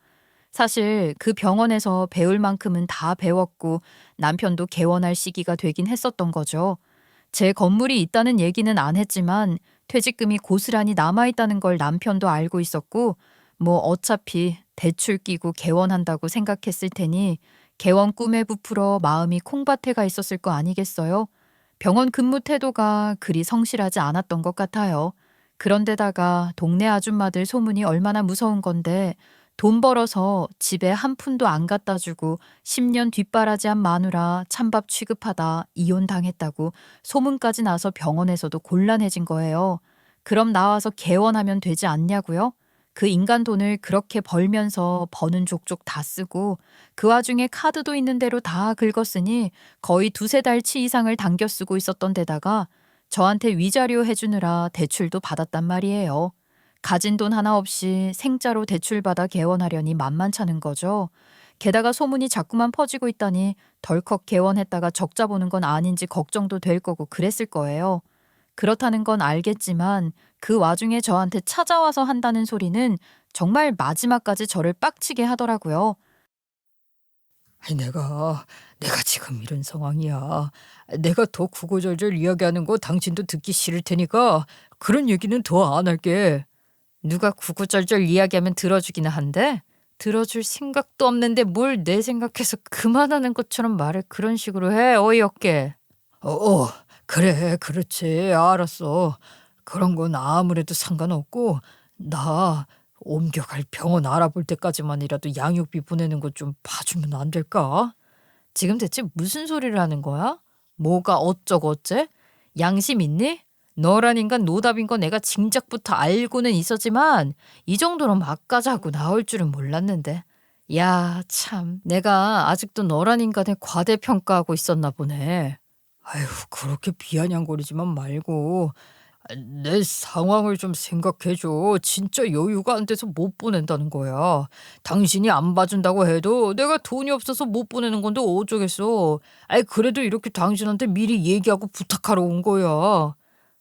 사실 그 병원에서 배울 만큼은 다 배웠고 남편도 개원할 시기가 되긴 했었던 거죠. 제 건물이 있다는 얘기는 안 했지만 퇴직금이 고스란히 남아있다는 걸 남편도 알고 있었고 뭐 어차피 대출 끼고 개원한다고 생각했을 테니 개원 꿈에 부풀어 마음이 콩밭에 가 있었을 거 아니겠어요? 병원 근무 태도가 그리 성실하지 않았던 것 같아요. 그런데다가 동네 아줌마들 소문이 얼마나 무서운 건데 돈 벌어서 집에 한 푼도 안 갖다 주고 10년 뒷바라지한 마누라 찬밥 취급하다 이혼당했다고 소문까지 나서 병원에서도 곤란해진 거예요. 그럼 나와서 개원하면 되지 않냐고요? 그 인간 돈을 그렇게 벌면서 버는 족족 다 쓰고 그 와중에 카드도 있는 대로 다 긁었으니 거의 두세 달치 이상을 당겨 쓰고 있었던 데다가 저한테 위자료 해주느라 대출도 받았단 말이에요. 가진 돈 하나 없이 생짜로 대출받아 개원하려니 만만찮은 거죠. 게다가 소문이 자꾸만 퍼지고 있다니 덜컥 개원했다가 적자 보는 건 아닌지 걱정도 될 거고 그랬을 거예요. 그렇다는 건 알겠지만 그 와중에 저한테 찾아와서 한다는 소리는 정말 마지막까지 저를 빡치게 하더라고요. 아니, 내가 지금 이런 상황이야. 내가 더 구구절절 이야기하는 거 당신도 듣기 싫을 테니까 그런 얘기는 더 안 할게. 누가 구구절절 이야기하면 들어주기는 한데 들어줄 생각도 없는데 뭘 내 생각해서 그만하는 것처럼 말을 그런 식으로 해. 어이없게. 그래, 그렇지, 알았어. 그런 건 아무래도 상관없고 나 옮겨갈 병원 알아볼 때까지만이라도 양육비 보내는 거 좀 봐주면 안 될까? 지금 대체 무슨 소리를 하는 거야? 뭐가 어쩌고 어째? 양심 있니? 너란 인간 노답인 거 내가 진작부터 알고는 있었지만 이 정도로 막가자고 나올 줄은 몰랐는데. 야, 참. 내가 아직도 너란 인간을 과대평가하고 있었나 보네. 아휴, 그렇게 비아냥거리지만 말고 내 상황을 좀 생각해줘. 진짜 여유가 안 돼서 못 보낸다는 거야. 당신이 안 봐준다고 해도 내가 돈이 없어서 못 보내는 건데 어쩌겠어. 그래도 이렇게 당신한테 미리 얘기하고 부탁하러 온 거야.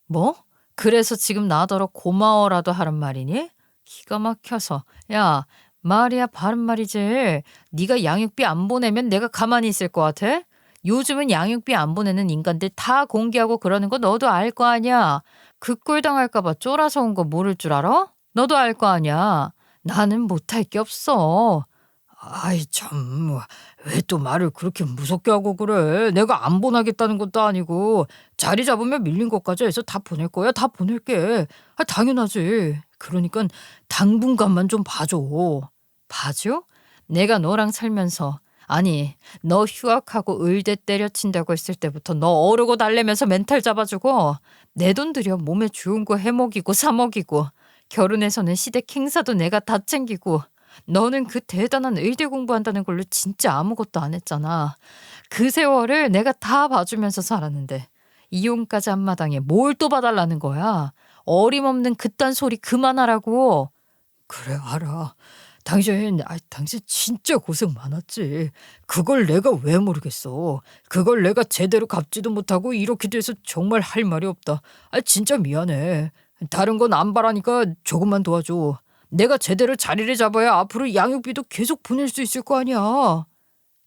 뭐? 그래서 지금 나더러 고마워라도 하란 말이니? 기가 막혀서. 야, 말이야 바른 말이지. 네가 양육비 안 보내면 내가 가만히 있을 것 같아? 요즘은 양육비 안 보내는 인간들 다 공개하고 그러는 거 너도 알 거 아니야. 그 꼴 당할까 봐 쫄아서 온 거 모를 줄 알아? 너도 알 거 아니야. 나는 못할 게 없어. 아이 참, 왜 또 말을 그렇게 무섭게 하고 그래. 내가 안 보내겠다는 것도 아니고 자리 잡으면 밀린 것까지 해서 다 보낼 거야. 다 보낼게. 당연하지. 그러니까 당분간만 좀 봐줘. 봐줘? 내가 너랑 살면서 아니 너 휴학하고 의대 때려친다고 했을 때부터 너 어르고 달래면서 멘탈 잡아주고 내 돈 들여 몸에 좋은 거 해먹이고 사먹이고 결혼해서는 시댁 행사도 내가 다 챙기고 너는 그 대단한 의대 공부한다는 걸로 진짜 아무것도 안 했잖아. 그 세월을 내가 다 봐주면서 살았는데 이혼까지 한 마당에 뭘 또 봐달라는 거야. 어림없는 그딴 소리 그만하라고. 그래, 알아. 당신 진짜 고생 많았지. 그걸 내가 왜 모르겠어. 그걸 내가 제대로 갚지도 못하고 이렇게 돼서 정말 할 말이 없다. 진짜 미안해. 다른 건 안 바라니까 조금만 도와줘. 내가 제대로 자리를 잡아야 앞으로 양육비도 계속 보낼 수 있을 거 아니야.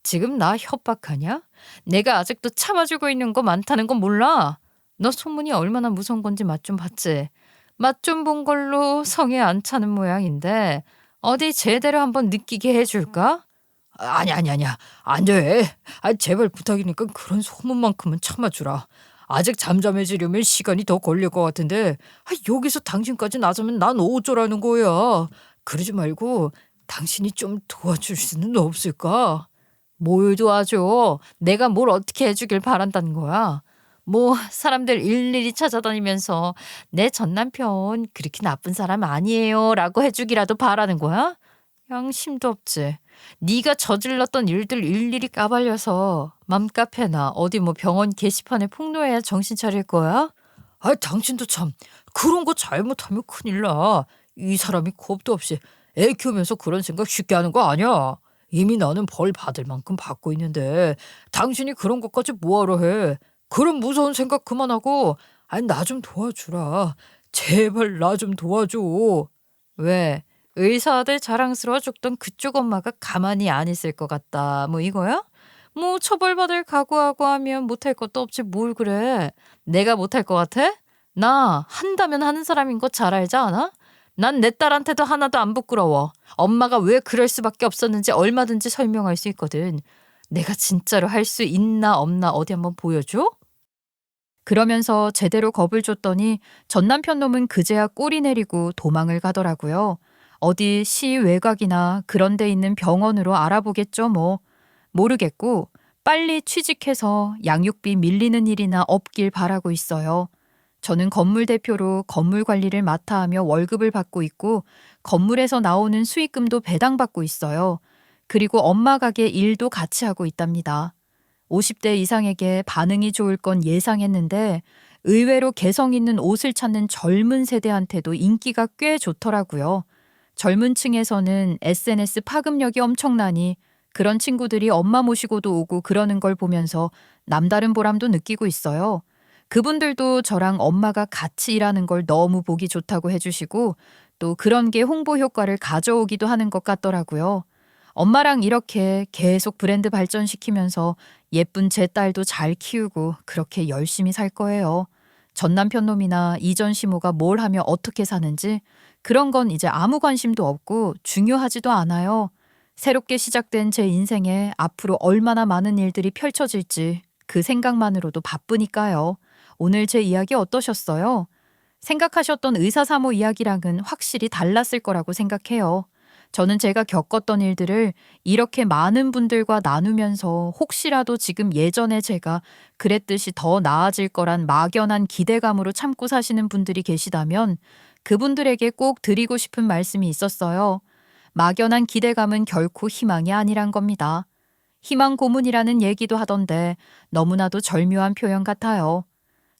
지금 나 협박하냐? 내가 아직도 참아주고 있는 거 많다는 건 몰라? 너 소문이 얼마나 무서운 건지 맛 좀 봤지? 맛 좀 본 걸로 성에 안 차는 모양인데 어디 제대로 한번 느끼게 해줄까? 아니야. 안 돼. 제발 부탁이니까 그런 소문만큼은 참아주라. 아직 잠잠해지려면 시간이 더 걸릴 것 같은데 여기서 당신까지 나서면 난 어쩌라는 거야. 그러지 말고 당신이 좀 도와줄 수는 없을까? 뭘 도와줘? 내가 뭘 어떻게 해주길 바란다는 거야? 뭐 사람들 일일이 찾아다니면서 내 전남편 그렇게 나쁜 사람 아니에요 라고 해주기라도 바라는 거야? 양심도 없지. 네가 저질렀던 일들 일일이 까발려서 맘카페나 어디 뭐 병원 게시판에 폭로해야 정신 차릴 거야? 아, 당신도 참 그런 거 잘못하면 큰일 나. 이 사람이 겁도 없이 애 키우면서 그런 생각 쉽게 하는 거 아니야. 이미 나는 벌 받을 만큼 받고 있는데 당신이 그런 것까지 뭐하러 해. 그런 무서운 생각 그만하고 아니 나 좀 도와주라. 제발 나 좀 도와줘. 왜? 의사 아들 자랑스러워 죽던 그쪽 엄마가 가만히 안 있을 것 같다. 뭐 이거야? 뭐 처벌받을 각오하고 하면 못할 것도 없지 뭘 그래. 내가 못할 것 같아? 나 한다면 하는 사람인 거 잘 알지 않아? 난 내 딸한테도 하나도 안 부끄러워. 엄마가 왜 그럴 수밖에 없었는지 얼마든지 설명할 수 있거든. 내가 진짜로 할 수 있나 없나 어디 한번 보여줘? 그러면서 제대로 겁을 줬더니 전 남편 놈은 그제야 꼬리 내리고 도망을 가더라고요. 어디 시 외곽이나 그런 데 있는 병원으로 알아보겠죠 뭐. 모르겠고 빨리 취직해서 양육비 밀리는 일이나 없길 바라고 있어요. 저는 건물 대표로 건물 관리를 맡아 하며 월급을 받고 있고 건물에서 나오는 수익금도 배당받고 있어요. 그리고 엄마 가게 일도 같이 하고 있답니다. 50대 이상에게 반응이 좋을 건 예상했는데 의외로 개성 있는 옷을 찾는 젊은 세대한테도 인기가 꽤 좋더라고요. 젊은 층에서는 SNS 파급력이 엄청나니 그런 친구들이 엄마 모시고도 오고 그러는 걸 보면서 남다른 보람도 느끼고 있어요. 그분들도 저랑 엄마가 같이 일하는 걸 너무 보기 좋다고 해주시고 또 그런 게 홍보 효과를 가져오기도 하는 것 같더라고요. 엄마랑 이렇게 계속 브랜드 발전시키면서 예쁜 제 딸도 잘 키우고 그렇게 열심히 살 거예요. 전 남편 놈이나 이전 시모가 뭘 하며 어떻게 사는지 그런 건 이제 아무 관심도 없고 중요하지도 않아요. 새롭게 시작된 제 인생에 앞으로 얼마나 많은 일들이 펼쳐질지 그 생각만으로도 바쁘니까요. 오늘 제 이야기 어떠셨어요? 생각하셨던 의사사모 이야기랑은 확실히 달랐을 거라고 생각해요. 저는 제가 겪었던 일들을 이렇게 많은 분들과 나누면서 혹시라도 지금 예전에 제가 그랬듯이 더 나아질 거란 막연한 기대감으로 참고 사시는 분들이 계시다면 그분들에게 꼭 드리고 싶은 말씀이 있었어요. 막연한 기대감은 결코 희망이 아니란 겁니다. 희망 고문이라는 얘기도 하던데 너무나도 절묘한 표현 같아요.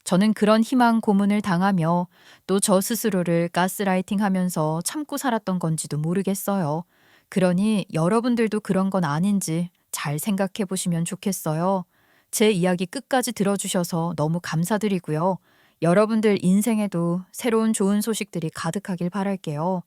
저는 그런 희망 고문을 당하며 또 저 스스로를 가스라이팅 하면서 참고 살았던 건지도 모르겠어요. 그러니 여러분들도 그런 건 아닌지 잘 생각해 보시면 좋겠어요. 제 이야기 끝까지 들어주셔서 너무 감사드리고요. 여러분들 인생에도 새로운 좋은 소식들이 가득하길 바랄게요.